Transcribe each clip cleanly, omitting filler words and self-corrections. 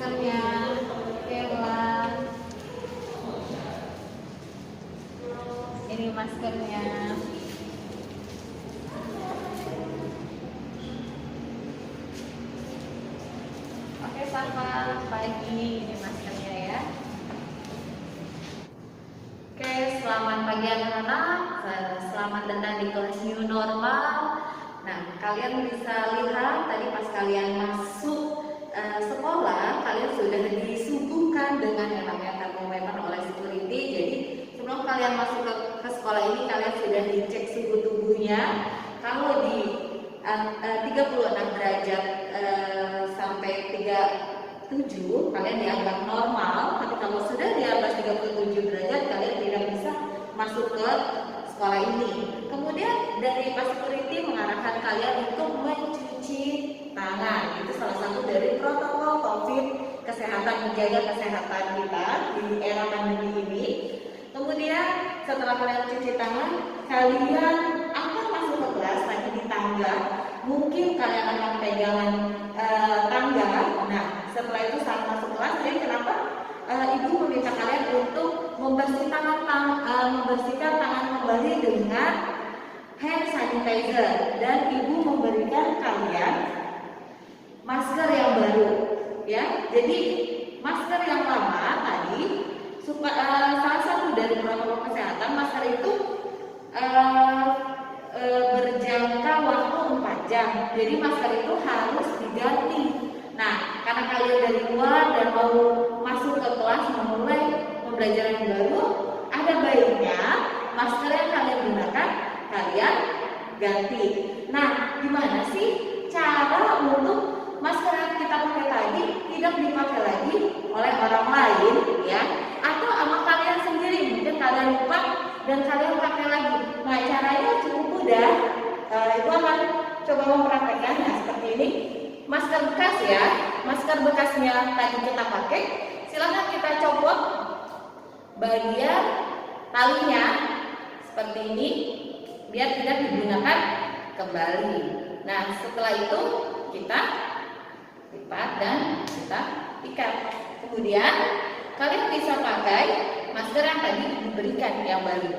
maskernya. Oke, ulang. Ini maskernya. Oke, selamat pagi. Ini maskernya ya. Oke, selamat pagi anak-anak. Selamat datang di kelas new normal. Nah, kalian bisa lihat tadi pas kalian masuk sekolah, kalian sudah disuguhkan dengan yang namanya termometer oleh security. Jadi sebelum kalian masuk ke sekolah ini, kalian sudah dicek suhu tubuhnya. Kalau di 36 derajat sampai 37 kalian dianggap normal. Tapi kalau sudah di atas 37 derajat, kalian tidak bisa masuk ke sekolah ini. Kemudian dari Pak Security mengarahkan kalian untuk mencuci tangan. Itu salah satu dari protokol COVID kesehatan, menjaga kesehatan kita di era pandemi ini. Kemudian setelah kalian cuci tangan, kalian akan masuk ke kelas lagi di tangga. Mungkin kalian akan pegangan tangga. Nah, setelah itu saat masuk kelas, jadi kenapa ibu meminta kalian untuk membersihkan tangan kembali dengan hand sanitizer, dan ibu memberikan kalian masker yang baru ya. Jadi masker yang lama tadi salah satu dari protokol kesehatan, masker itu berjangka waktu 4 jam. Jadi masker itu harus diganti. Nah, karena kalian dari luar dan mau masuk ke kelas memulai pembelajaran yang baru, ada baiknya masker yang kalian gunakan kalian ganti. Nah, gimana sih cara untuk masker yang kita pakai tadi tidak dipakai lagi oleh orang lain ya, atau sama kalian sendiri? Mungkin kalian lupa dan kalian pakai lagi. Nah, caranya cukup mudah. Itu akan coba mempraktekannya seperti ini. Masker bekas ya, masker bekasnya tadi kita pakai, silahkan kita copot bagian talinya seperti ini biar tidak digunakan kembali. Nah, setelah itu kita lipat dan kita ikat. Kemudian kalian bisa pakai masker yang tadi diberikan yang baru,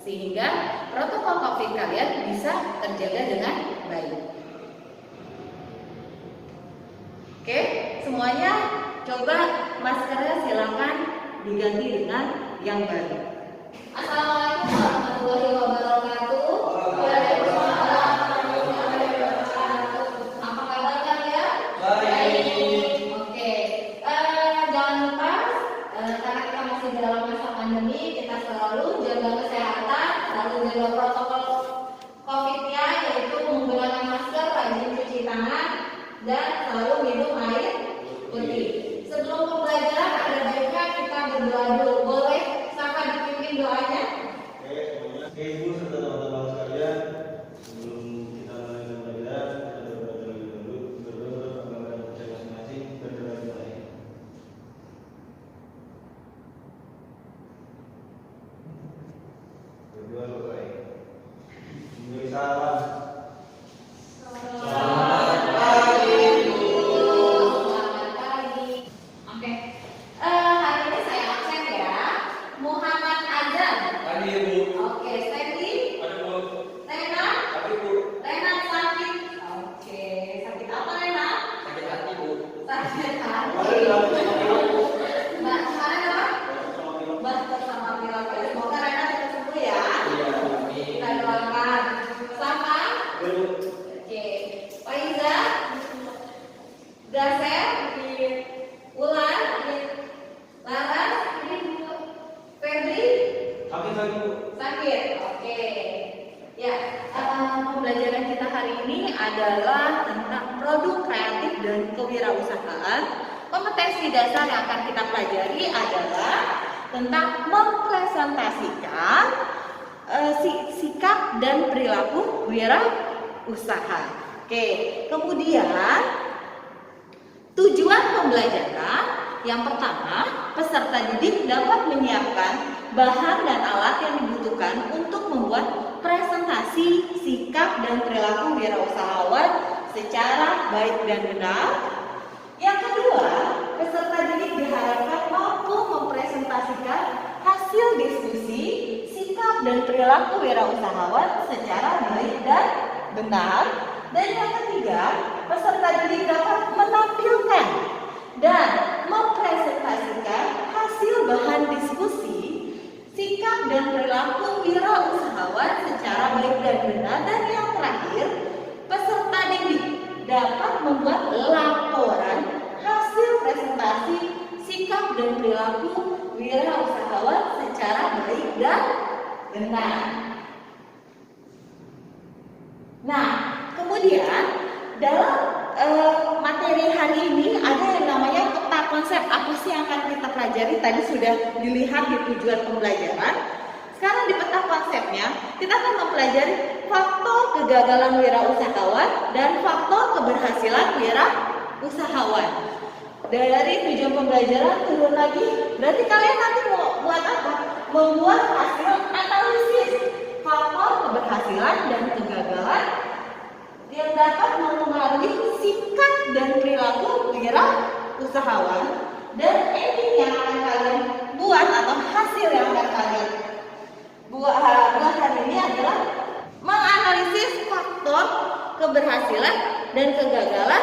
sehingga protokol COVID kalian bisa terjaga dengan baik. Oke, semuanya coba maskernya silakan diganti dengan yang baru. Assalamualaikum warahmatullahi wabarakatuh. Waalaikumsalam warahmatullahi wabarakatuh. Apa kabar kalian? Baik. Oke, jangan lupa karena kita masih dalam masa pandemi, kita selalu jaga kesehatan, selalu jaga protokol COVID-nya, yaitu menggunakan masker, rajin cuci tangan, dan selalu minum air putih. Sebelum pembelajaran ada baiknya kita berdoa dulu. Boleh siapa dipimpin doanya? Oke, Ibu serta teman-teman sekalian, sebelum kita mulai pembelajaran, kita berdoa terlebih dahulu. Berdoa kepada masing-masing, berdoa baik. Berdoa baik. Memberi salam. Pembelajaran kita hari ini adalah tentang produk kreatif dan kewirausahaan. Kompetensi dasar yang akan kita pelajari adalah tentang mempresentasikan sikap dan perilaku wirausaha. Oke, kemudian tujuan pembelajaran yang pertama, peserta didik dapat menyiapkan bahan dan alat yang dibutuhkan untuk membuat presentasi sikap dan perilaku wirausahawan secara baik dan benar. Yang kedua, peserta didik diharapkan mampu mempresentasikan hasil diskusi, sikap dan perilaku wirausahawan secara baik dan benar. Dan yang ketiga, peserta didik dapat menampilkan dan mempresentasikan hasil bahan diskusi, sikap dan perilaku wirausahawan secara baik dan benar. Dan yang terakhir, peserta didik dapat membuat laporan hasil presentasi, sikap dan perilaku wirausahawan secara baik dan benar. Nah, kemudian dalam materi hari ini ada yang namanya peta konsep. Apa sih yang akan kita pelajari? Tadi sudah dilihat di tujuan pembelajaran. Sekarang di peta konsepnya kita akan mempelajari faktor kegagalan wirausahawan dan faktor keberhasilan wirausahawan. Dari tujuan pembelajaran turun lagi, berarti kalian nanti mau buat apa? Membuat hasil analisis faktor keberhasilan dan kegagalan yang dapat mempengaruhi sikap dan perilaku wirausahawan. Dan ending yang akan kalian buat atau hasil yang akan kalian buat hari ini adalah menganalisis faktor keberhasilan dan kegagalan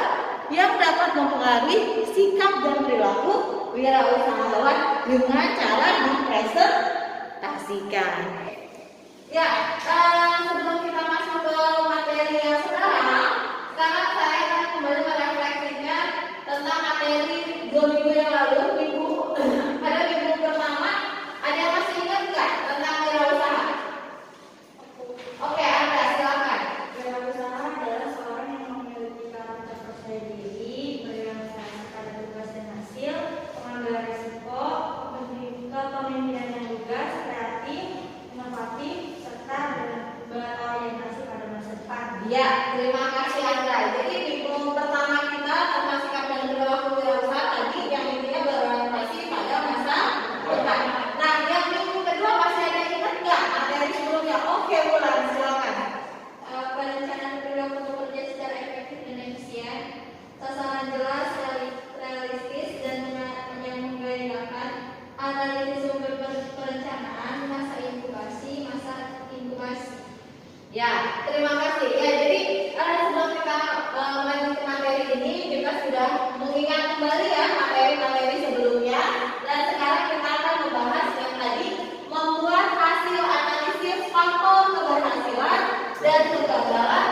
yang dapat mempengaruhi sikap dan perilaku wirausahawan dengan cara dipresentasikan. Ya, sebelum kita masuk ke materi yang sekarang saya akan kembali merefleksikan tentang materi 2 minggu yang lalu. Pada minggu pertama, ada yang masih ingat nggak tentang wirausaha? Oke, Anda silakan. Wirausaha adalah seorang yang memiliki karakter percaya diri, berorientasi pada tugas dan hasil, pengambilan risiko, kepemimpinan yang lugas, kreatif, inovatif, serta berorientasi pada masa depan. Ya, terima kasih Anda. Jadi minggu pertama kita tentang sikap dan perilaku wirausaha tadi yang intinya berorientasi pada masa depan. Nah, yang minggu kedua masih ada yang ingat nggak materi sebelumnya? Oke, Wulan, silakan. Perencanaan perilaku bekerja secara efektif dan efisien, sasaran jelas, realistis, dan yang menggairahkan, analisis sumber perencanaan, masa inkubasi. Ya, terima kasih. Ya, jadi sebelum kita melanjutkan materi ini, kita sudah mengingat kembali ya materi-materi sebelumnya. Dan sekarang kita akan membahas yang tadi membuat hasil analisis faktor keberhasilan dan kegagalan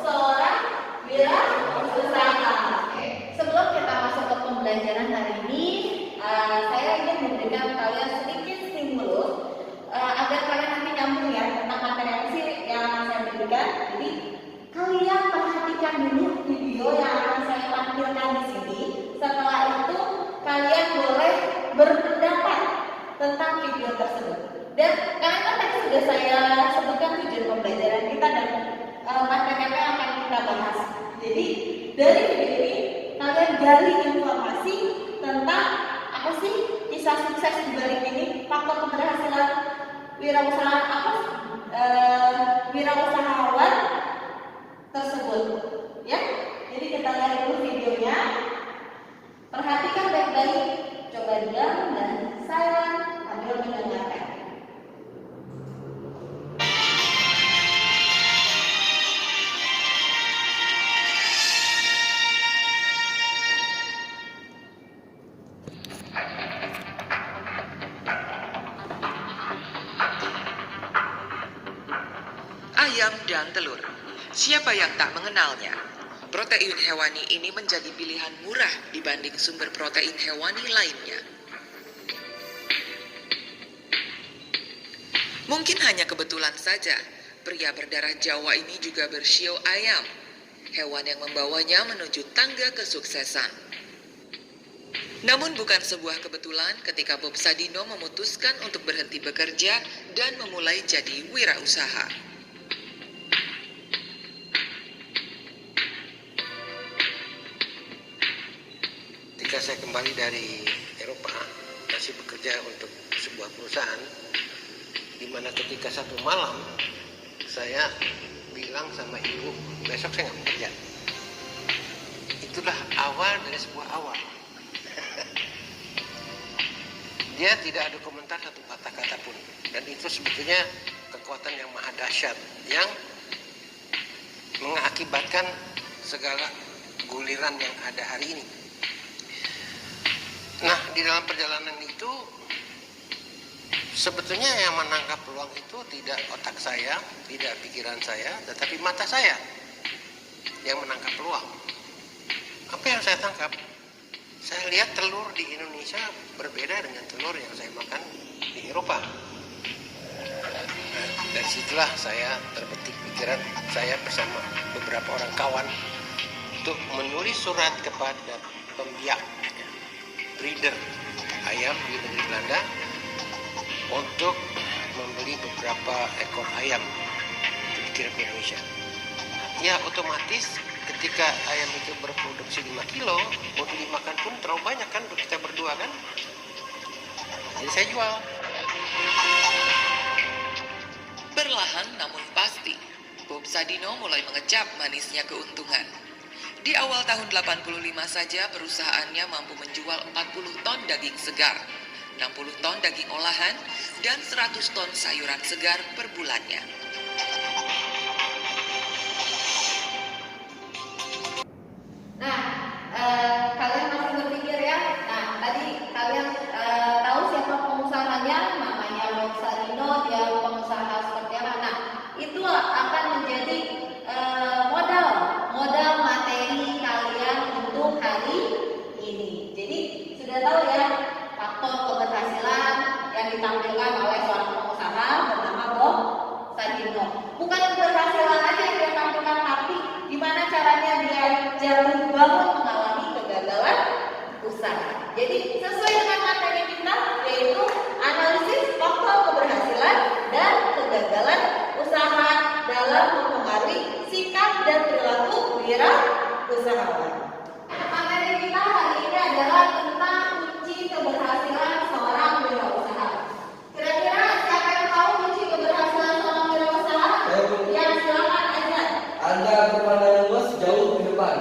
seorang wirausaha. Oke. Sebelum kita masuk ke pembelajaran hari ini, saya ingin memberikan kalian sedikit stimulus agar kalian nanti nyambung ya tentang materi yang saya berikan. Jadi kalian perhatikan dulu video yang akan saya tampilkan di sini. Setelah itu kalian boleh berpendapat tentang video tersebut. Dan kalian kan tadi sudah saya sebutkan tujuan pembelajaran kita dan materi apa yang akan kita bahas. Jadi dari video ini kalian gali informasi tentang apa sih kisah sukses di balik ini, faktor keberhasilan wirausahawan tersebut. Ya, jadi kita lihat dulu videonya. Perhatikan baik-baik, coba diam dan silent sambil mendengarkan. Ayam dan telur. Siapa yang tak mengenalnya? Protein hewani ini menjadi pilihan murah dibanding sumber protein hewani lainnya. Mungkin hanya kebetulan saja, pria berdarah Jawa ini juga bersio ayam, hewan yang membawanya menuju tangga kesuksesan. Namun bukan sebuah kebetulan ketika Bob Sadino memutuskan untuk berhenti bekerja dan memulai jadi wirausaha. Ketika saya kembali dari Eropa, masih bekerja untuk sebuah perusahaan, di mana ketika satu malam saya bilang sama ibu, besok saya nggak bekerja. Itulah awal dari sebuah awal. dia tidak ada komentar satu kata-kata pun. Dan itu sebetulnya kekuatan yang maha dahsyat yang mengakibatkan segala guliran yang ada hari ini. Nah, di dalam perjalanan itu sebetulnya yang menangkap peluang itu tidak otak saya, tidak pikiran saya, tetapi mata saya yang menangkap peluang. Apa yang saya tangkap? Saya lihat telur di Indonesia berbeda dengan telur yang saya makan di Eropa. Nah, dari situlah saya terbetik pikiran saya bersama beberapa orang kawan untuk menulis surat kepada pembiak, breeder ayam di negeri Belanda untuk membeli beberapa ekor ayam untuk dikirim ke Indonesia. Ya, otomatis ketika ayam itu berproduksi 5 kilo, mau dimakan pun terlalu banyak kan untuk kita berdua kan. Jadi saya jual. Perlahan namun pasti, Bob Sadino mulai mengecap manisnya keuntungan. Di awal tahun 85 saja perusahaannya mampu menjual 40 ton daging segar, 60 ton daging olahan, dan 100 ton sayuran segar per bulannya. Nah, kalian masih berpikir ya. Nah, tadi kalian tahu siapa pengusahanya, namanya Bob Sadino, dia pengusaha seperti apa. Nah, itu akan menjadi modal materi kalian untuk hari ini. Jadi sudah tahu ya faktor keberhasilan yang ditampilkan oleh seorang pengusaha bernama Bob Sadino. Bukan keberhasilan aja yang dia tampilkan, tapi gimana caranya dia jatuh bangun mengalami kegagalan usaha. Jadi sesuai dengan materi kita, yaitu analisis faktor keberhasilan dan kegagalan usaha dalam mempengaruhi sikap dan perilaku wirausahawan. Materi kita hari ini adalah tentang kunci keberhasilan seorang wirausaha. Kira-kira siapa yang tahu kunci keberhasilan seorang wirausaha? Ya, silakan aja. Anda berpandangan luas jauh ke depan.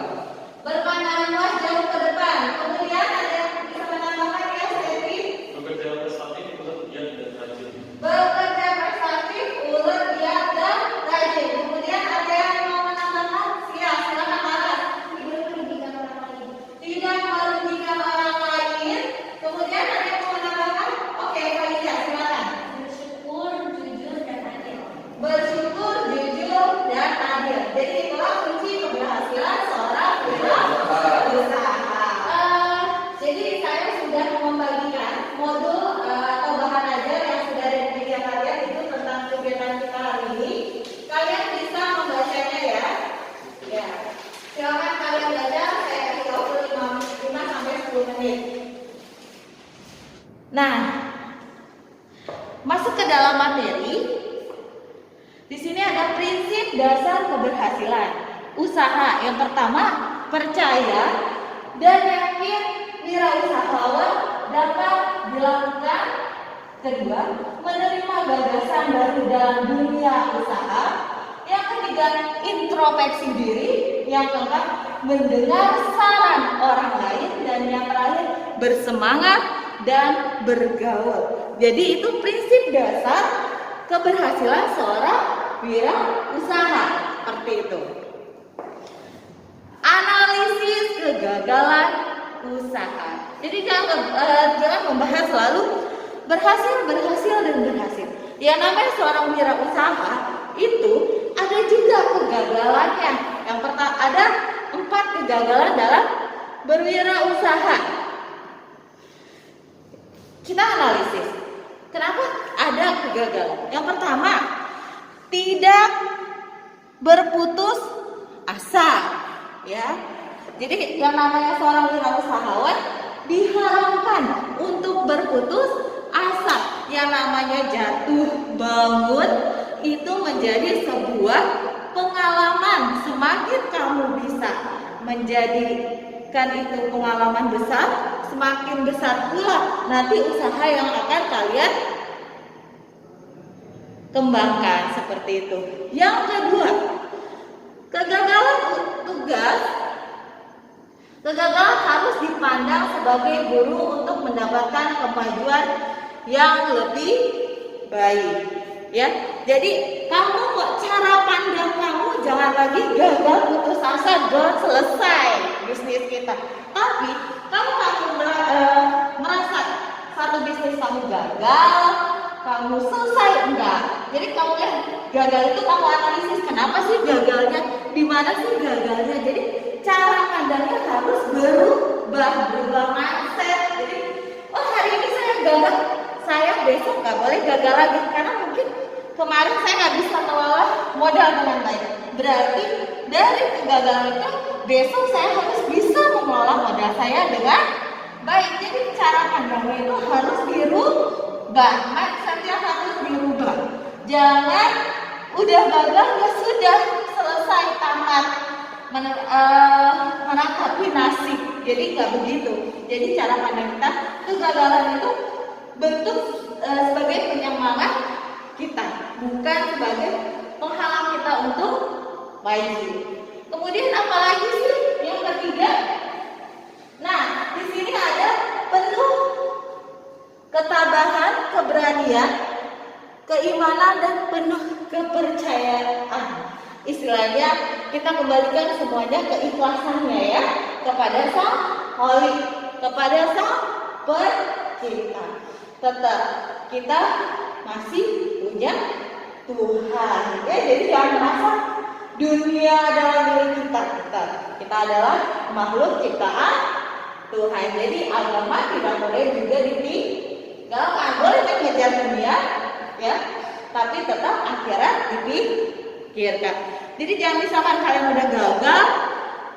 Berpandangan luas jauh ke depan. Kemudian ada yang bisa menambahkan ya, Stevi? Bekerja prestatif, ulet, giat, dan rajin. Bekerja prestatif, ulet, giat, dan rajin. Kemudian ada yang mau menambahkan? Silakan Laras. Tidak merugikan orang lain. Tidak merugikan orang lain. Kemudian ada yang mau menambahkan? Oke, Faiza, silakan. Bersyukur, jujur, dan adil. Bersyukur, jujur, dan adil. Jadi itulah kunci keberhasilan seorang wirausaha. Jadi saya sudah membagikan modul atau bahan ajar yang sudah ada di media kalian itu tentang kegiatan kita hari ini. Kalian bisa membacanya ya. Ya. Silakan kalian baca. Saya kasih waktu 5 sampai 10 menit. Nah, masuk ke dalam materi. Di sini ada prinsip dasar keberhasilan usaha. Yang pertama, percaya dan yakin wirausahawan dapat dilakukan. Kedua, menerima gagasan baru dalam dunia usaha. Yang ketiga, introspeksi diri. Yang keempat, mendengar saran orang lain. Dan yang terakhir, bersemangat dan bergaul. Jadi itu prinsip dasar keberhasilan seorang wirausaha. Seperti itu. Analisis kegagalan usaha. Jadi jangan membahas selalu berhasil, dan berhasil. Yang namanya seorang wirausaha itu ada juga kegagalannya. Yang pertama, ada 4 kegagalan dalam berwirausaha. Kita analisis. Kenapa ada kegagalan? Yang pertama, tidak berputus asa, ya. Jadi yang namanya seorang wirausahawan diharapkan untuk berputus asa. Yang namanya jatuh bangun itu menjadi sebuah pengalaman. Semakin kamu bisa menjadikan itu pengalaman besar, semakin besar pula nanti usaha yang akan kalian kembangkan. Seperti itu. Yang kedua, kegagalan tugas. Kegagalan harus dipandang sebagai guru untuk mendapatkan kemajuan yang lebih baik. Ya, jadi kamu cara pandang kamu jangan lagi gagal putus asa dan selesai bisnis kita. Tapi kalau kamu merasa satu bisnis kamu gagal, kamu selesai enggak. Jadi kamu lihat gagal itu kamu analisis kenapa sih gagalnya, di mana sih gagalnya. Jadi cara pandangnya harus berubah mindset. Jadi oh hari ini saya gagal, saya besok nggak boleh gagal lagi karena mungkin kemarin saya nggak bisa mengelola modal dengan baik. Berarti dari kegagalan itu besok saya harus bisa mengelola modal saya dengan baik. Jadi cara pandangnya itu harus dirubah, mindsetnya harus dirubah. Jangan udah gagal ya sudah selesai tamat menangkapi nasib. Jadi nggak begitu. Jadi cara pandang kita kegagalan itu bentuk sebagai penyemangat kita, bukan sebagai penghalang kita untuk maju. Kemudian apalagi sih yang ketiga? Nah, di sini ada penuh ketabahan, keberanian, keimanan dan penuh kepercayaan. Istilahnya kita kembalikan semuanya keikhlasannya ya kepada Sang Holik, kepada Sang Pencipta. Tetap kita masih punya Tuhan. Ya, jadi jangan merasa dunia adalah milik kita. Kita adalah makhluk ciptaan Tuhan. Jadi agama tidak boleh juga ditinggalkan. Boleh mengejar dunia, ya, tapi tetap akhirat dipikirkan. Jadi jangan misalkan kalian udah gagal,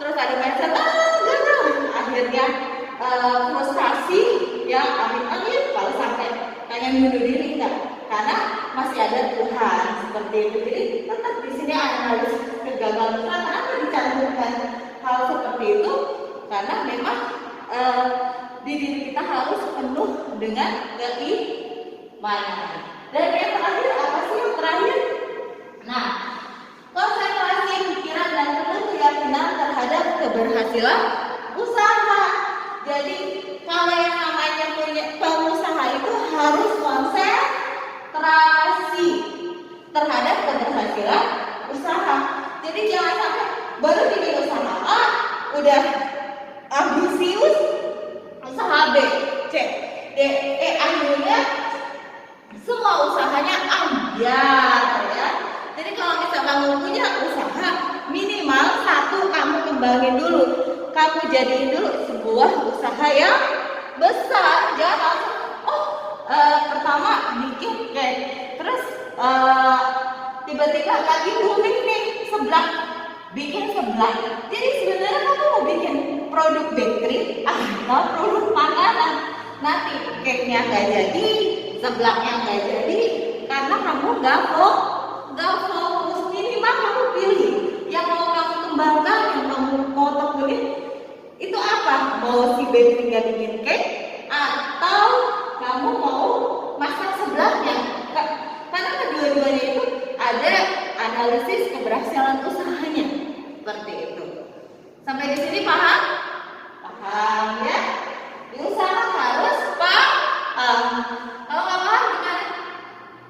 terus ada mindset gagal, akhirnya frustasi, ya amin kalau sampai pengen bunuh diri enggak, karena masih ada Tuhan seperti itu. Jadi tetap di sini analisis kegagalan kita. Kenapa dicantumkan hal seperti itu? Karena memang di diri kita harus penuh dengan keimanan. Dan yang terakhir apa sih yang terakhir? Nah, konsentrasi pikiran dan penuh keyakinan terhadap keberhasilan usaha. Jadi kalau yang namanya punya pengusaha itu harus konsentrasi terhadap keberhasilan usaha. Jadi jangan sampai baru bikin usaha A udah ambisius, usaha B, C, D, E, akhirnya semua usahanya ambiar ya. Jadi kalau misalkan kamu punya usaha, minimal satu kamu kembangin dulu, kamu jadiin dulu sebuah usaha yang besar. Jangan langsung pertama bikin kayak terus tiba-tiba lagi booming nih seblak, bikin seblak. Jadi sebenarnya kamu mau bikin produk bakery atau produk makanan, nanti cake-nya nggak jadi, seblaknya nggak jadi, karena kamu nggak fokus. Minimal kamu pilih yang mau kamu kembangkan, yang kamu mau tekunin itu apa? Mau si bakery-nya bikin cake atau kamu mau masak sebelahnya? Karena kedua-duanya itu ada analisis keberhasilan usahanya seperti itu. Sampai di sini paham? Paham ya? Di usaha harus paham. Kalau nggak paham gimana?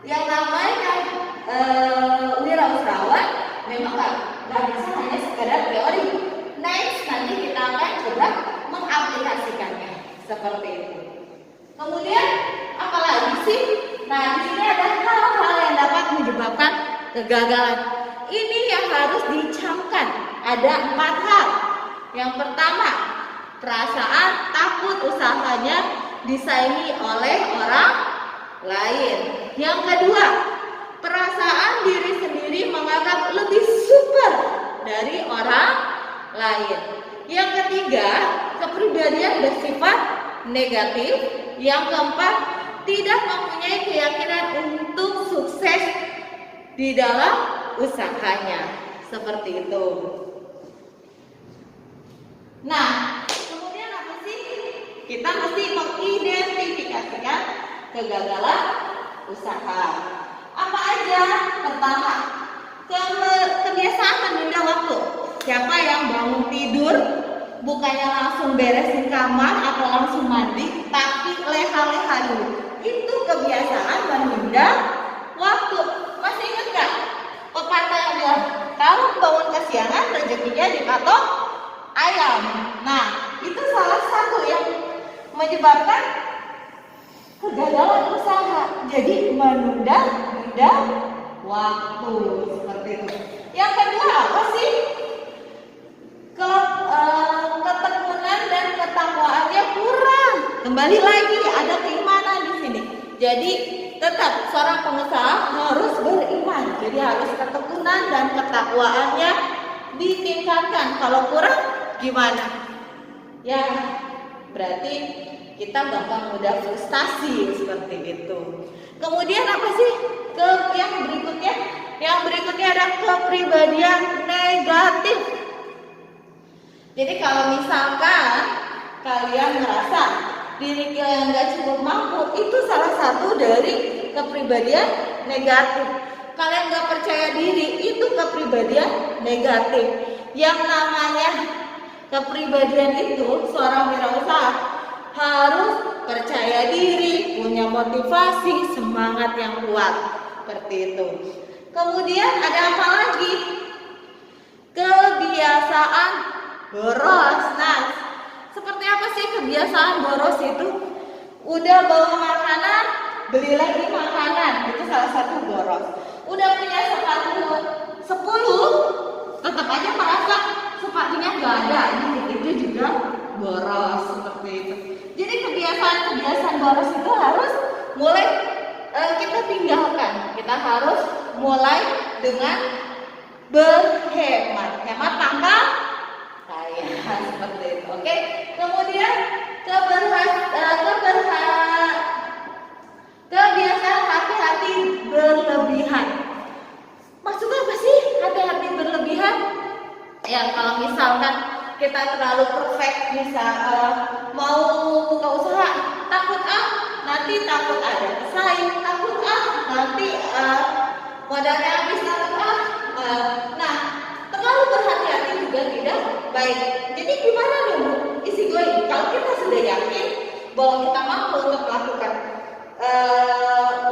Yang namanya wirausahawan memang nggak bisa hanya sekedar teori. Next nanti kita akan coba mengaplikasikannya seperti itu. Kemudian apalagi sih? Nah, di sini ada hal-hal yang dapat menyebabkan kegagalan. Ini yang harus dicamkan. Ada 4 hal. Yang pertama, perasaan takut usahanya disaingi oleh orang lain. Yang kedua, perasaan diri sendiri menganggap lebih super dari orang lain. Yang ketiga, kepribadian bersifat negatif. Yang keempat, tidak mempunyai keyakinan untuk sukses di dalam usahanya. Seperti itu. Nah, kemudian apa sih? Kita mesti mengidentifikasikan kegagalan usaha. Apa aja? Pertama, kebiasaan menunda waktu. Siapa yang bangun tidur bukannya langsung beresin kamar atau langsung mandi, tapi leha-leha dulu. itu kebiasaan menunda waktu. Masih ingat nggak pepatah yang bilang kalau bangun kesiangan rezekinya dipatok ayam? Nah, itu salah satu yang menyebabkan kegagalan usaha. Jadi menunda waktu seperti itu. Yang kedua apa sih? Ketekunan dan ketakwaannya kurang. Kembali lagi ada keimanan di sini. Jadi tetap seorang pengusaha harus beriman. Jadi harus ketekunan dan ketakwaannya ditingkatkan. Kalau kurang gimana? Ya berarti kita gampang mudah frustasi seperti itu. Kemudian apa sih? Yang berikutnya? Yang berikutnya ada kepribadian negatif. Jadi kalau misalkan kalian merasa diri kalian nggak cukup mampu, itu salah satu dari kepribadian negatif. Kalian nggak percaya diri, itu kepribadian negatif. Yang namanya kepribadian itu seorang wirausaha harus percaya diri, punya motivasi, semangat yang kuat, seperti itu. Kemudian ada apa lagi? Kebiasaan boros. Nah, seperti apa sih kebiasaan boros itu? Udah bawa makanan, beli lagi makanan, itu salah satu boros. Udah punya sepatu 10, tetap aja merasa sepatunya nggak ada, itu juga boros seperti itu. Jadi kebiasaan boros itu harus mulai kita tinggalkan. Kita harus mulai dengan berhemat, hemat tanpa kaya seperti itu. Oke. Kemudian kebiasaan hati-hati berlebihan. Maksudnya apa sih hati-hati berlebihan? Ya kalau misalkan kita terlalu perfect, mau buka usaha, takut nanti takut ada pesaing, takut nanti modalnya habis, takut nah terlalu berhati-hati juga tidak baik. Jadi gimana dong isi gue ini? Kalau kita sudah yakin bahwa kita mampu untuk melakukan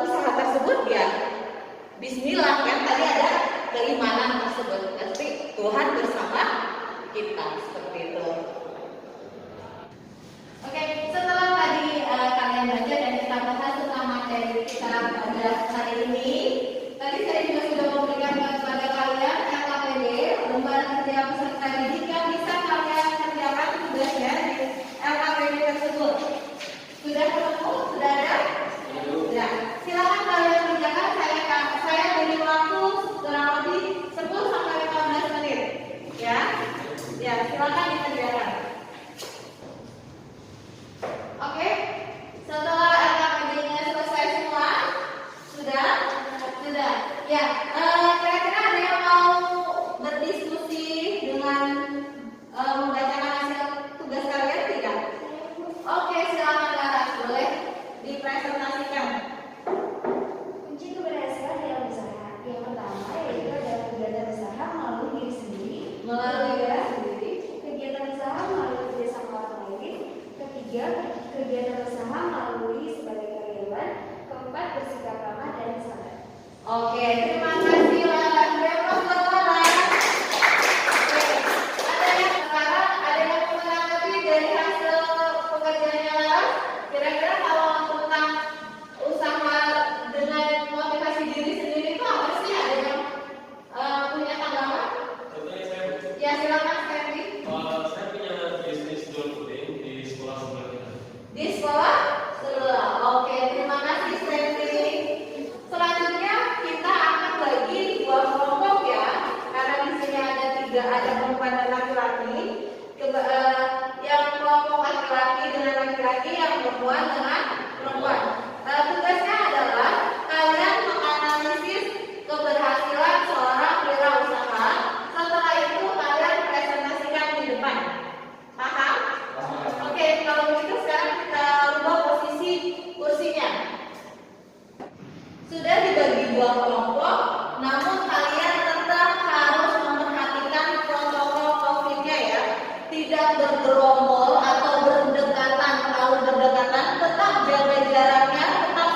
usaha tersebut, ya bismillah, kan tadi ada keimanan tersebut, nanti Tuhan bersama kita, seperti itu. Oke, setelah tadi kalian baca dan kita bahas tentang materi kita pada hari ini, tadi saya juga sudah memberikan kepada kalian LKPD, lembaran kerja peserta didik, yang bisa kalian kerjakan tugasnya di LKPD tersebut. Sudah ketemu? Sudah ada? Sudah. Silakan kalian kerjakan. Saya beri waktu kurang lebih 10 sampai 15 menit. Ya, silakan dikerjakan. Oke, setelah LKPD-nya selesai semua, sudah. Ya, kira-kira ada yang mau berdiskusi dengan membacakan hasil tugas kalian tidak? Oke, silakan Laras, boleh dipresentasikan. Kunci keberhasilan dalam usaha yang pertama yaitu adalah kegiatan usaha melalui diri sendiri, kegiatan usaha melalui kerjasama orang lain, ketiga kegiatan usaha melalui sebagai karyawan, keempat bersikap ramah dan sabar. Oke, terima kasih Laras. Laras. Oke, ada yang menanggapi dari hasil pekerjaannya Laras? Kira-kira kalau tentang usaha dengan motivasi diri sendiri itu apa sih? Ada yang punya tanggapan? Contohnya saya, Ya silakan Sandy. saya punya bisnis jual puding di sekolah sebelah kita. Di sekolah? Oke, terima kasih Sandy. Selanjutnya kita akan bagi dua kelompok ya, karena di sini ada 3, ada perempuan dan laki-laki. Yang kelompok laki-laki dengan laki-laki, yang perempuan dengan perempuan. Tugasnya adalah kalian menganalisis keberhasilan seorang wirausaha. Setelah itu kalian presentasikan di depan. Paham? Oke, kalau begitu sekarang kita ubah posisi kursinya. Sudah dibagi 2 kelompok, namun kalian tetap harus memperhatikan protokol COVID-nya ya. Tidak bergerombol atau berdekatan, terlalu berdekatan, tetap jaga jaraknya, tetap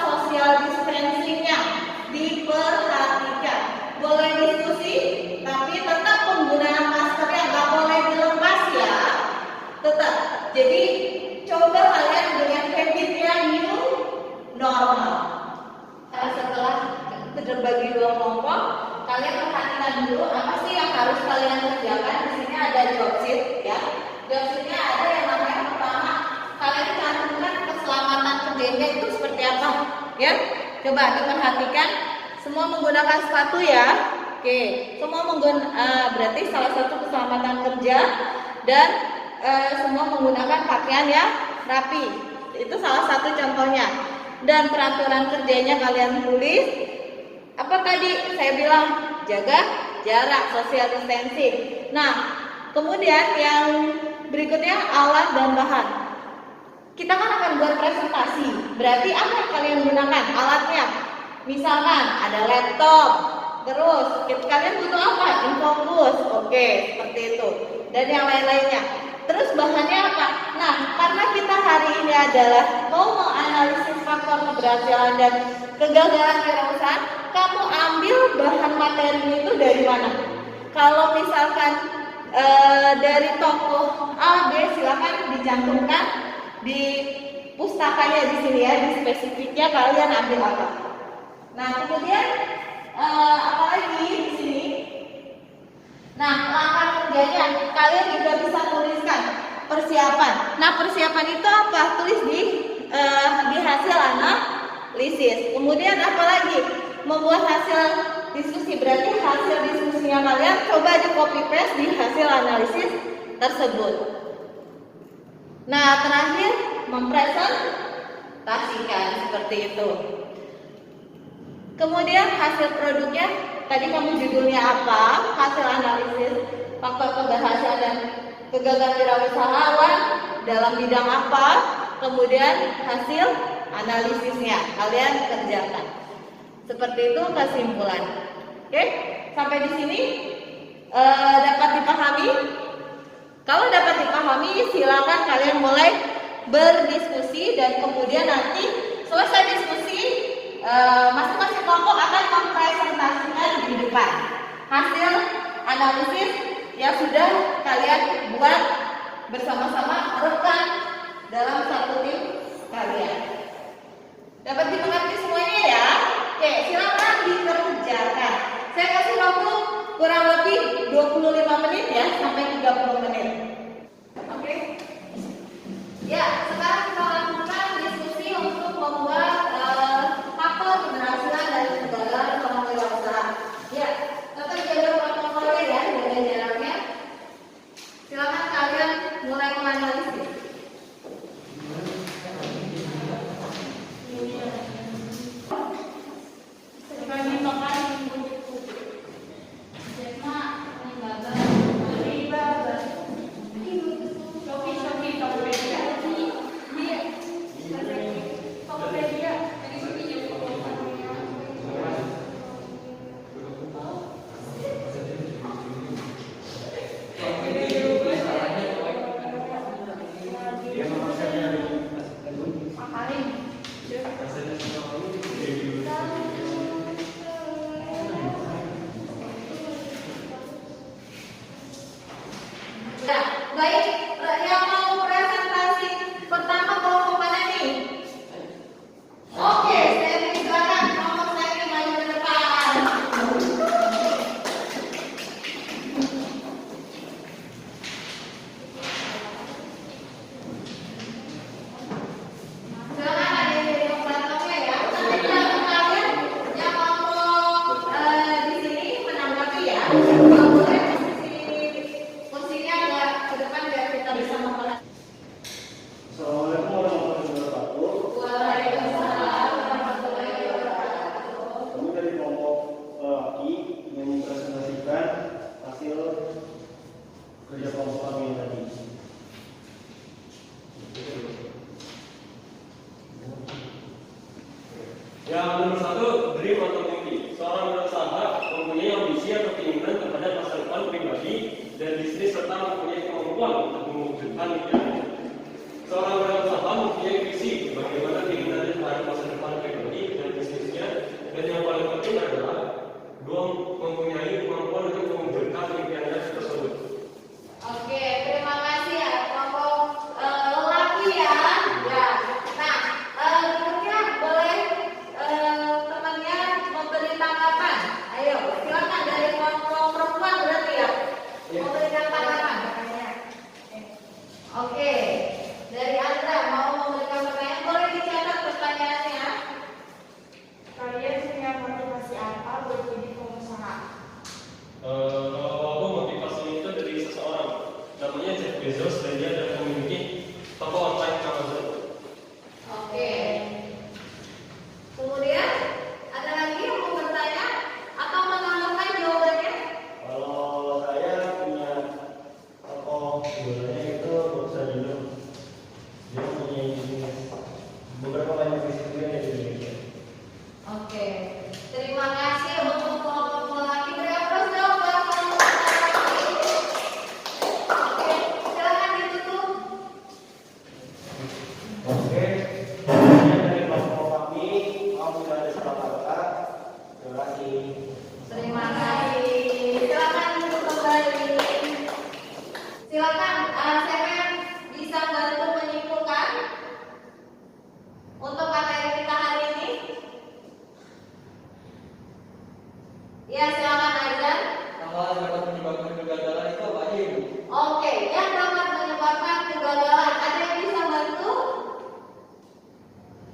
Ya, coba diperhatikan. Semua menggunakan sepatu ya. Oke, semua berarti salah satu keselamatan kerja dan semua menggunakan pakaian yang rapi. Itu salah satu contohnya. Dan peraturan kerjanya kalian tulis. Apa tadi saya bilang? Jaga jarak, social distancing. Nah, kemudian yang berikutnya alat dan bahan. Kita kan akan buat presentasi. Berarti apa yang kalian gunakan? Alatnya. Misalkan ada laptop. Terus kalian butuh apa? Infocus. Oke, seperti itu. Dan yang lain-lainnya. Terus bahannya apa? Nah, karena kita hari ini adalah mau menganalisis faktor keberhasilan dan kegagalan wirausaha, kamu ambil bahan materinya itu dari mana? Kalau misalkan dari toko A, B, silakan dicantumkan di pustakanya di sini ya, di spesifiknya kalian ambil apa. Nah, kemudian apa lagi di sini? Nah, langkah kerjanya kalian juga bisa tuliskan persiapan. Nah, persiapan itu apa? Tulis di hasil analisis. Kemudian apa lagi? Membuat hasil diskusi. Berarti hasil diskusinya kalian coba di copy paste di hasil analisis tersebut. Nah, terakhir mempresentasikan seperti itu. Kemudian hasil produknya, tadi kamu judulnya apa? Hasil analisis faktor keberhasilan dan kegagalan wirausahawan dalam bidang apa? Kemudian hasil analisisnya kalian kerjakan. Seperti itu kesimpulan. Oke, sampai di sini dapat dipahami? Kalau dapat dipahami, silakan kalian mulai berdiskusi dan kemudian nanti selesai diskusi masing-masing kelompok akan mempresentasikan di depan hasil analisis yang sudah kalian buat bersama-sama rekan dalam satu tim kalian. Dapat dimengerti semuanya ya? Oke, silakan dikerjakan. Saya kasih waktu kurang lebih 25 menit ya, sampai 30 menit. Oke. Ya, sekarang kita lakukan diskusi untuk membuat faktor keberhasilan dari kegagalan wirausaha. Ya, tetap jaga protokolnya ya, jaga jaraknya. Silakan kalian mulai menganalisis. Baik, yang mau presentasi pertama kelompok mana nih? Oke, saya silakan kelompok saya maju ke depan. Silakan ada yang jadi operatornya ya. Nanti kalian yang kelompok di sini menanggapi ya. Kalau boleh kursinya agak ke depan biar kita bisa memperhatikan. Assalamualaikum warahmatullahi wabarakatuh. Waalaikumsalam warahmatullahi wabarakatuh. Kami dari kelompok lelaki ingin mempresentasikan hasil kerja kelompok kami tadi. Yang nomor 1, dream atau mimpi. Seorang wirausaha mempunyai ambisi atau keinginan terhadap masa depan pribadi dan bisnis serta mempunyai kemampuan untuk mewujudkan mimpinya. Seorang wirausaha mempunyai visi bagaimana keinginannya terhadap masa depan pribadi dan bisnisnya, dan yang paling penting adalah mempunyai kemampuan untuk mewujudkan mimpinya tersebut. Oke, terima kasih ya kelompok lelaki ya. Ya. Nah, berikutnya boleh temannya memberi tanggapan. Ayo, silakan dari kelompok perempuan berarti ya. Memberikan tanggapan. Oke, dari Andra mau memberikan pertanyaan, boleh dicatat pertanyaannya. memiliki toko online Amazon. Oke. Kemudian ada lagi yang mau bertanya atau menambahkan jawabannya? Kalau saya punya toko jualannya itu Boksa Dino. Dia punya beberapa banyak bisnis juga di Indonesia. Oke. Terima kasih untuk kelompok lelaki. Beri aplaus dong buat kelompok lelaki. Oke, silakan ditutup. Oke, selanjutnya dari kelompok kami, kami dari Surakarta. Terima kasih. Terima kasih. Silakan duduk kembali. Silakan, saya bisa bantu menyimpulkan untuk materi kita hari ini. Ya, silakan Aizan. Hal-hal yang dapat menyebabkan kegagalan itu apa aja, Ibu? Oke, yang dapat menyebabkan kegagalan. Ada yang bisa bantu?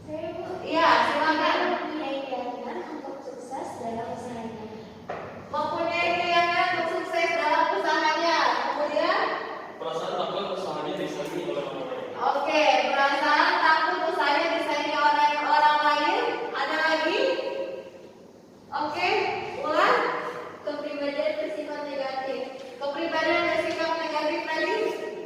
Saya Bu, Iya, silakan. mempunyai keyakinan untuk sukses dalam usahanya. Mempunyai keyakinan untuk sukses dalam usahanya. Kemudian, Perasaan takut usahanya disaingi oleh orang lain. oke, perasaan takut usahanya disaingi oleh orang lain. Ada lagi? Oke, ulang. Kepribadian bersifat negatif. Kepribadian dan sikap negatif tadi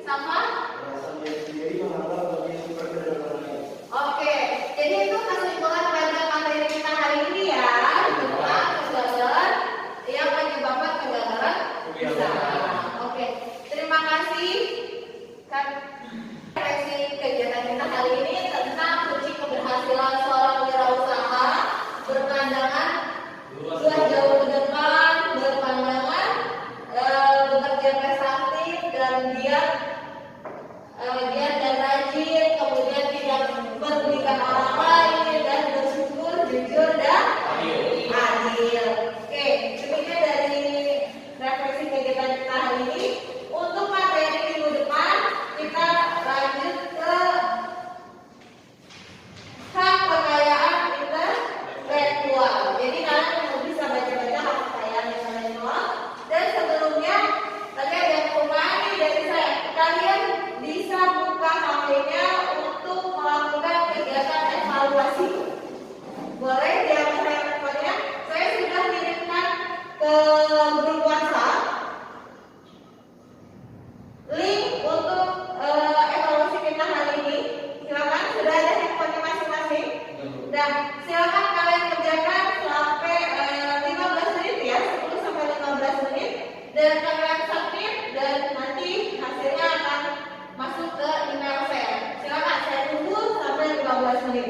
sama? Merasa diri sendiri menganggap lebih berbeda dari orang lain. Oke, jadi itu kesimpulan pada materi kita hari ini ya, tentang kegagalan yang menyebabkan kegagalan usaha. Oke, terima kasih. Kan refleksi kegiatan kita hari ini tentang kunci keberhasilan seorang wirausaha berpandangan jauh ke depan, berpandangan bekerja prestatif dan giat dan rajin, kemudian tidak merugikan orang lain dan bersyukur, jujur dan adil. Oke, demikian dari refleksi kegiatan kita hari ini. Untuk materi minggu depan kita lanjut ke hak kekayaan intelektual. Jadi kalian bisa baca-baca hak kekayaan intelektual. Dan sebelumnya tadi ada yang kurang dari saya. Kalian bisa buka HP-nya untuk melakukan kegiatan evaluasi. Boleh diambil handphonenya. Saya sudah kirimkan ke grup WhatsApp link untuk evaluasi kita hari ini. Silakan, sudah ada handphonenya masing-masing. Dan silakan kalian kerjakan sampai 15 menit ya, 10 sampai 15 menit. Dan kalian submit dan nanti hasilnya akan masuk ke email saya. Silakan, saya tunggu sampai 15 menit.